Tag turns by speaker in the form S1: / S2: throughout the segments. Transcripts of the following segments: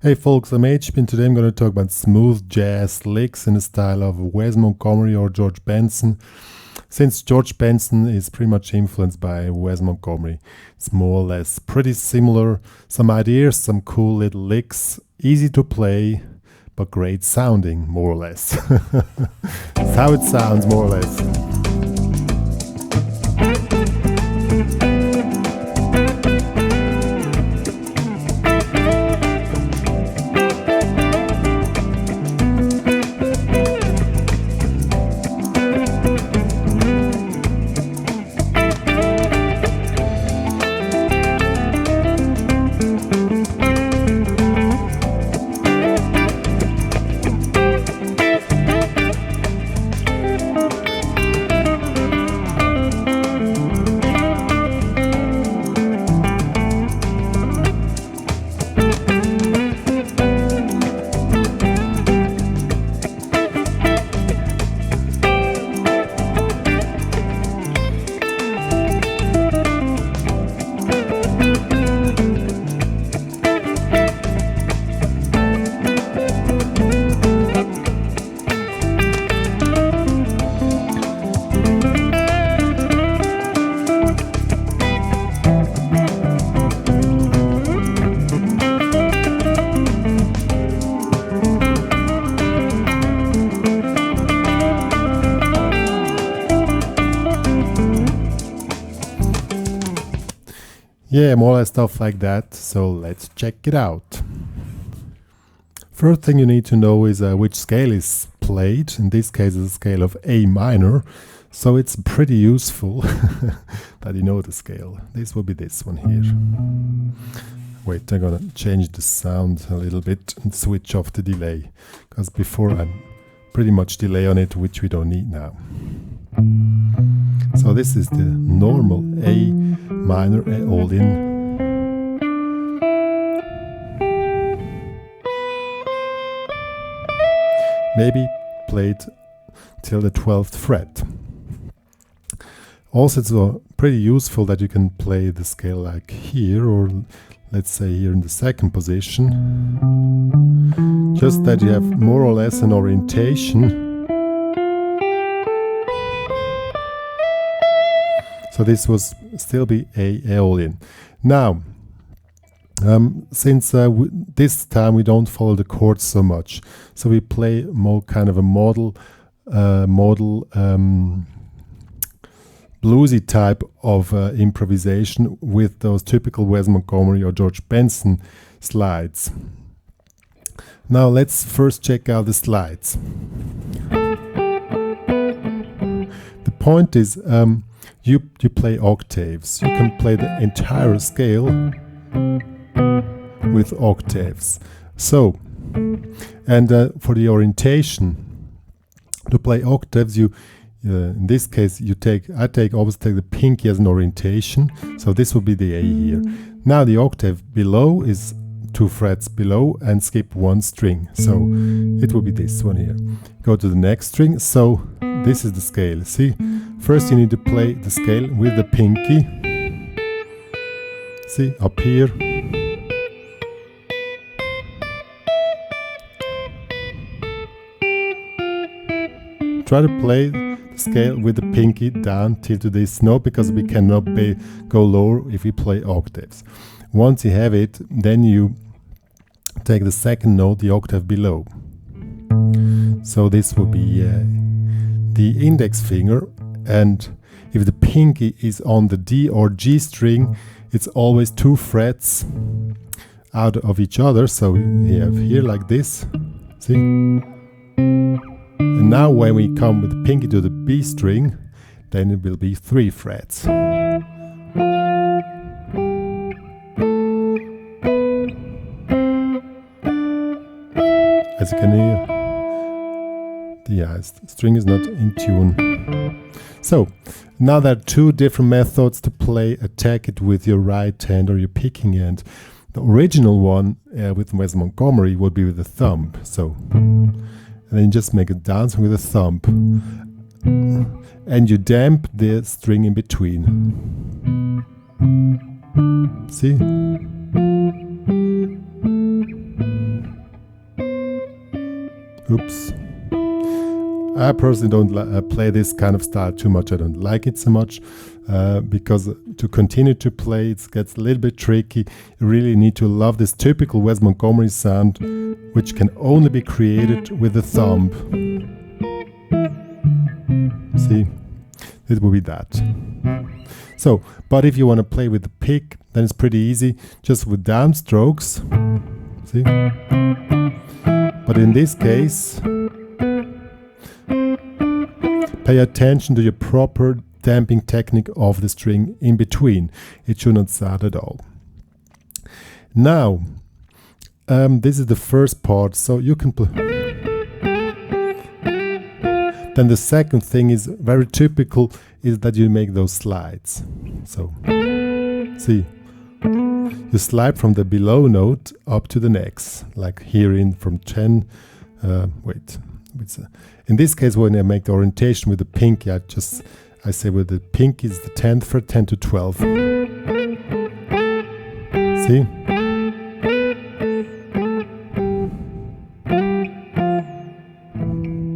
S1: Hey folks, I'm HP and today I'm going to talk about smooth jazz licks in the style of Wes Montgomery or George Benson. Since George Benson is pretty much influenced by Wes Montgomery, it's more or less pretty similar. Some ideas, some cool little licks, easy to play, but great sounding, more or less. That's how it sounds, more or less. Yeah, more or less stuff like that, so let's check it out. First thing you need to know is which scale is played. In this case, it's a scale of A minor, so it's pretty useful that you know the scale. This will be this one here. Wait, I'm gonna change the sound a little bit and switch off the delay, because before I pretty much delay on it, which we don't need now. So this is the normal A minor, all in. Maybe played till the 12th fret. Also, it's pretty useful that you can play the scale like here, or let's say here in the second position. Just that you have more or less an orientation. So this will still be A Aeolian. Now, since this time we don't follow the chords so much, so we play more kind of a modal bluesy type of improvisation with those typical Wes Montgomery or George Benson slides. Now let's first check out the slides. The point is, you play octaves. You can play the entire scale with octaves. So, and for the orientation, to play octaves, you in this case I always take the pinky as an orientation. So this will be the A here. Now the octave below is 2 frets below and skip 1 string. So it will be this one here. Go to the next string. So this is the scale. See? First you need to play the scale with the pinky. See, up here. Try to play the scale with the pinky down till to this note, because we cannot go lower if we play octaves. Once you have it, then you take the second note, the octave below. So this will be the index finger. And if the pinky is on the D or G string, it's always 2 frets out of each other. So we have here like this. See? And now when we come with the pinky to the B string, then it will be 3 frets. As you can hear, the string is not in tune. So, now there are 2 different methods to play. Attack it with your right hand or your picking hand. The original one with Wes Montgomery would be with the thumb. So, and then you just make a dance with the thumb. And you damp the string in between. See? Oops. I personally don't play this kind of style too much. I don't like it so much because to continue to play it gets a little bit tricky. You really need to love this typical Wes Montgomery sound, which can only be created with the thumb. See, it will be that. So, but if you want to play with the pick, then it's pretty easy, just with downstrokes. See? But in this case, pay attention to your proper damping technique of the string in between. It should not sound at all. Now, this is the first part, so you can play. Then the second thing is very typical, is that you make those slides. So, see, you slide from the below note up to the next, like here in from 10, in this case when I make the orientation with the pinky, I say with the pinky is the 10th fret, 10 to 12. See?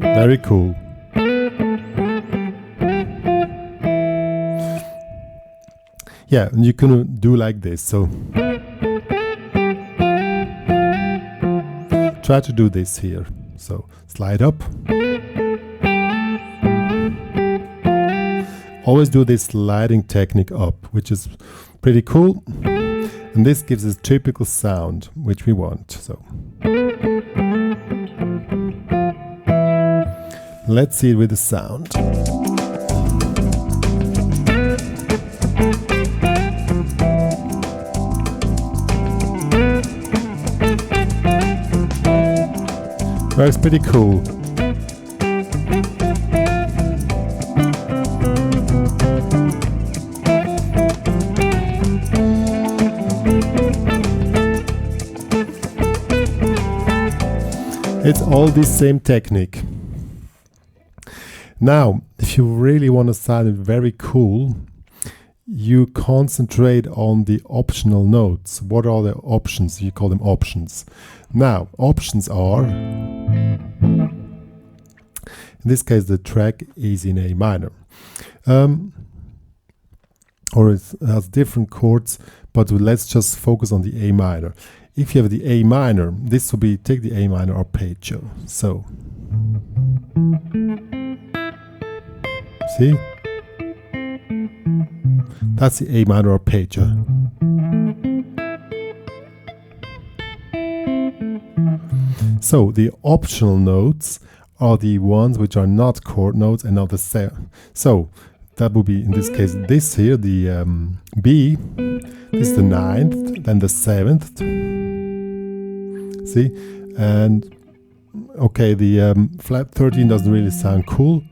S1: Very cool. Yeah, and you can do like this, so try to do this here. So slide up. Always do this sliding technique up, which is pretty cool. And this gives us typical sound, which we want. So let's see it with the sound. Works pretty cool. It's all the same technique. Now, if you really want to sound it very cool, you concentrate on the optional notes. What are the options? You call them options. Now, options are, in this case, the track is in A minor. Or it has different chords, but let's just focus on the A minor. If you have the A minor, this will be, take the A minor arpeggio. So, see? That's the A minor arpeggio. So the optional notes are the ones which are not chord notes and not the same. So that would be in this case this here, the B, this is the 9th, then the 7th. See? And okay, the flat 13 doesn't really sound cool.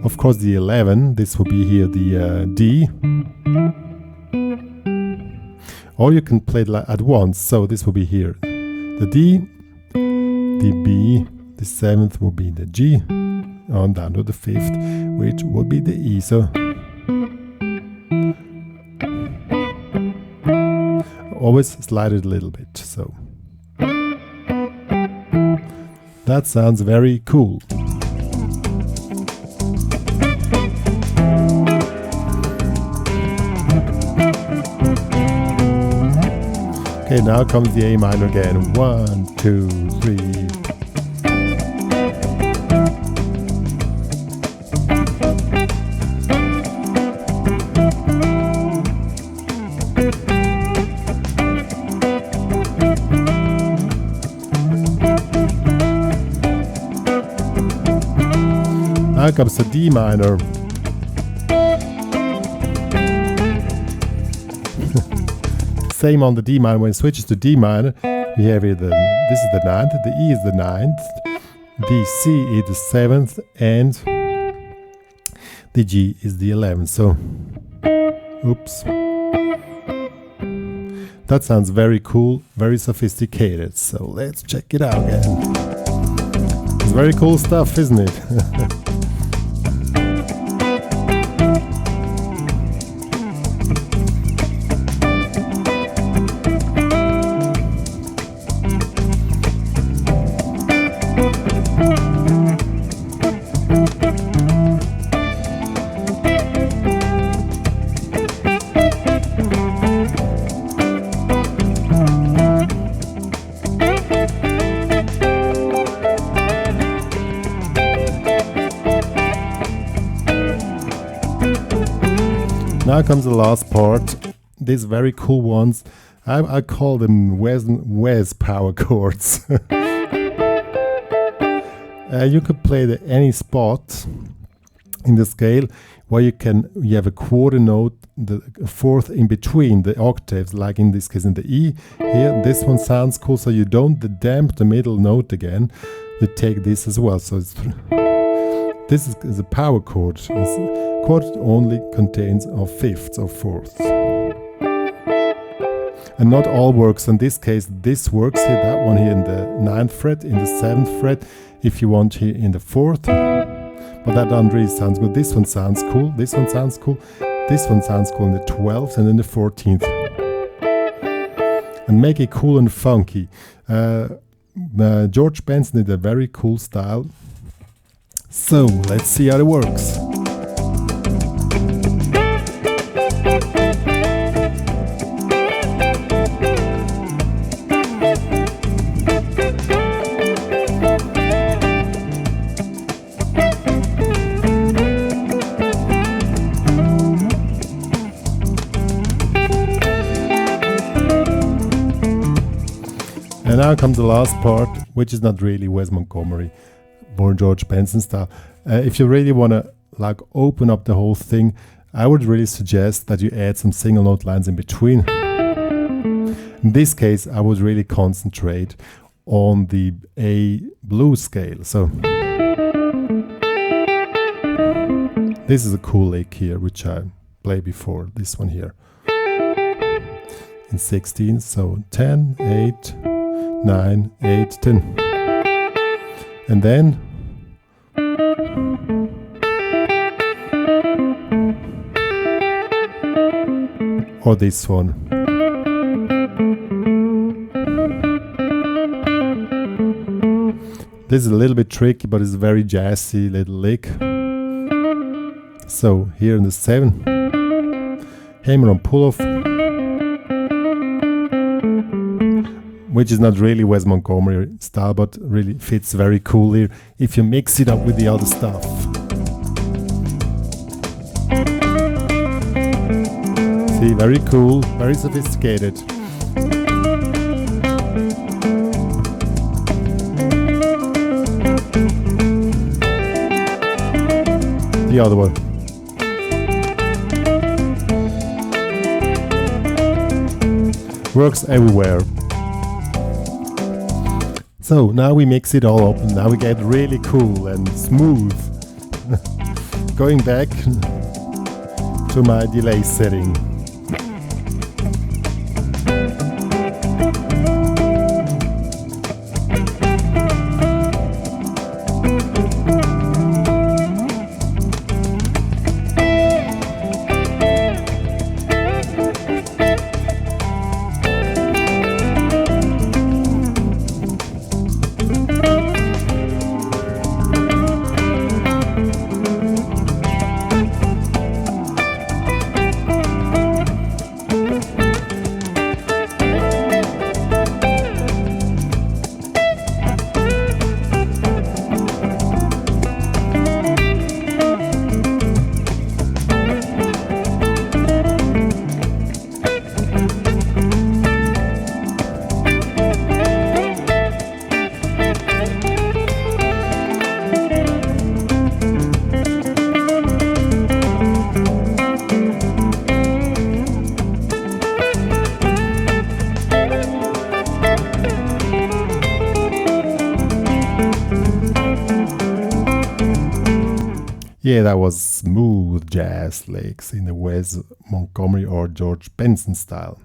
S1: Of course, the 11, this will be here the D. Or you can play it at once, so this will be here the D, the B, the 7th will be the G, on down to the 5th, which would be the E. So always slide it a little bit. So that sounds very cool. Okay, now comes the A minor again. 1, 2, 3. Now comes the D minor. Same on the D minor. When it switches to D minor, we have here this is the 9th, the E is the 9th, the C is the 7th, and the G is the 11th. So, oops. That sounds very cool, very sophisticated. So let's check it out again. It's very cool stuff, isn't it? Now comes the last part. These very cool ones. I call them Wes power chords. You could play any spot in the scale where you have a quarter note, the fourth in between the octaves, like in this case in the E. Here, this one sounds cool, so you don't damp the middle note again. You take this as well. So this is a power chord. Chord only contains of fifths or fourths. And not all works. In this case, this works here, that one here in the 9th fret, in the 7th fret, if you want here in the 4th. But that doesn't really sound good. This one sounds cool, this one sounds cool, this one sounds cool in the 12th and in the 14th. And make it cool and funky. George Benson did a very cool style. So, let's see how it works. And now comes the last part, which is not really Wes Montgomery, more George Benson style. If you really want to like open up the whole thing, I would really suggest that you add some single note lines in between. In this case, I would really concentrate on the A blues scale. So this is a cool lick here, which I played before, this one here. In 16, so 10, 8, 9, 8, 10. And then or this one. This is a little bit tricky, but it's a very jazzy little lick. So here in the 7, hammer on pull off, which is not really Wes Montgomery style, but really fits very cool here if you mix it up with the other stuff. See, very cool, very sophisticated. The other one. Works everywhere. So now we mix it all up and now we get really cool and smooth. Going back to my delay setting. Yeah, that was smooth jazz licks in the Wes Montgomery or George Benson style.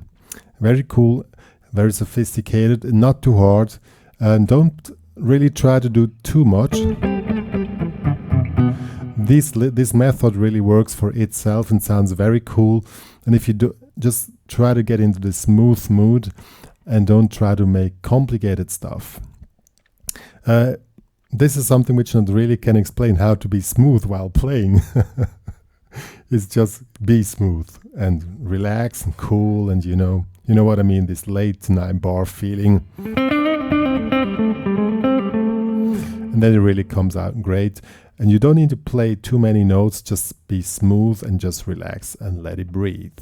S1: Very cool, very sophisticated, not too hard, and don't really try to do too much. This method really works for itself and sounds very cool. And if you do, just try to get into the smooth mood and don't try to make complicated stuff. This is something which not really can explain how to be smooth while playing. It's just be smooth and relax and cool, and you know what I mean, this late 9-bar feeling. And then it really comes out great. And you don't need to play too many notes, just be smooth and just relax and let it breathe.